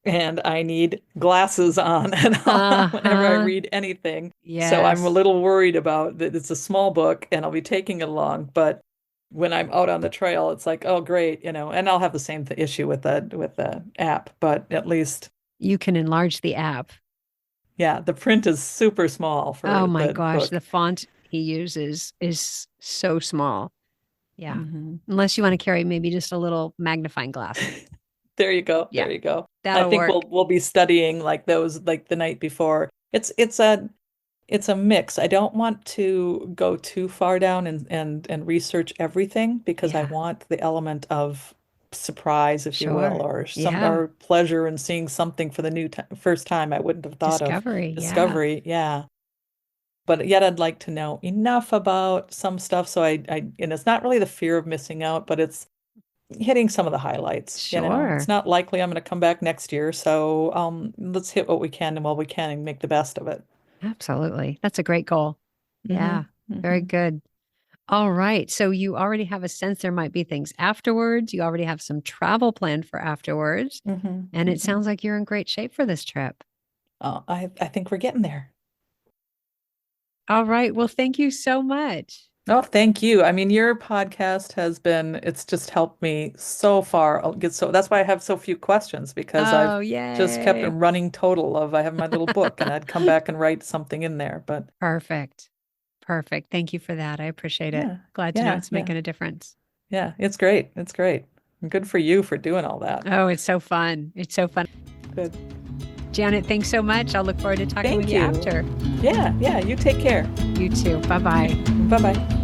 [SPEAKER 2] and I need glasses on and whenever I
[SPEAKER 1] Uh-huh.
[SPEAKER 2] read anything. So I'm a
[SPEAKER 1] Yes.
[SPEAKER 2] little worried about that. It's a small book and I'll be taking it along, but when I'm out on the trail, it's like, oh, great, and I'll have the same issue with the app, but at least,
[SPEAKER 1] You can enlarge the app.
[SPEAKER 2] yeah, the print is super small
[SPEAKER 1] Oh
[SPEAKER 2] for
[SPEAKER 1] my
[SPEAKER 2] the
[SPEAKER 1] gosh.
[SPEAKER 2] book.
[SPEAKER 1] The font he uses is so small. Yeah.
[SPEAKER 2] Hmm.
[SPEAKER 1] Unless you want to carry maybe just a little magnifying glass.
[SPEAKER 2] There you go.
[SPEAKER 1] Yeah.
[SPEAKER 2] There you go. I
[SPEAKER 1] That'll
[SPEAKER 2] think
[SPEAKER 1] work.
[SPEAKER 2] we'll be studying like those like the night before. It's a mix. I don't want to go too far down and research everything because I
[SPEAKER 1] Yeah.
[SPEAKER 2] want the element of surprise, if you will,
[SPEAKER 1] Sure.
[SPEAKER 2] or some
[SPEAKER 1] Yeah.
[SPEAKER 2] or pleasure in seeing something for the first time I wouldn't have thought of.
[SPEAKER 1] Discovery. Yeah.
[SPEAKER 2] Discovery, yeah. But yet I'd like to know enough about some stuff so and it's not really the fear of missing out, but it's hitting some of the highlights. It's
[SPEAKER 1] Sure.
[SPEAKER 2] not likely I'm going to come back next year, so let's hit what we can and while we can and make the best of it.
[SPEAKER 1] Absolutely. That's a great goal.
[SPEAKER 2] Hmm.
[SPEAKER 1] Yeah. Very
[SPEAKER 2] Hmm.
[SPEAKER 1] good. All right. So you already have a sense there might be things afterwards. You already have some travel planned for afterwards.
[SPEAKER 2] Hmm.
[SPEAKER 1] And it
[SPEAKER 2] Hmm.
[SPEAKER 1] sounds like you're in great shape for this trip.
[SPEAKER 2] I think we're getting there.
[SPEAKER 1] All right. Well, thank you so much.
[SPEAKER 2] Oh, thank you. I mean, your podcast it's just helped me so far. That's why I have so few questions because I've
[SPEAKER 1] Oh,
[SPEAKER 2] just kept a
[SPEAKER 1] yay.
[SPEAKER 2] running total of I have my little book and I'd come back and write something in there. But
[SPEAKER 1] Perfect. Perfect. Thank you for that. I appreciate it.
[SPEAKER 2] yeah,
[SPEAKER 1] Glad to know
[SPEAKER 2] yeah,
[SPEAKER 1] it's
[SPEAKER 2] yeah,
[SPEAKER 1] making a difference.
[SPEAKER 2] yeah. It's great. It's great. And good for you for doing all that.
[SPEAKER 1] Oh, it's so fun. It's so fun.
[SPEAKER 2] Good.
[SPEAKER 1] Janet, thanks so much. I'll look forward to talking with
[SPEAKER 2] Thank
[SPEAKER 1] you
[SPEAKER 2] you.
[SPEAKER 1] after.
[SPEAKER 2] Yeah, yeah. You take care.
[SPEAKER 1] You too. Bye bye.
[SPEAKER 2] Bye-bye.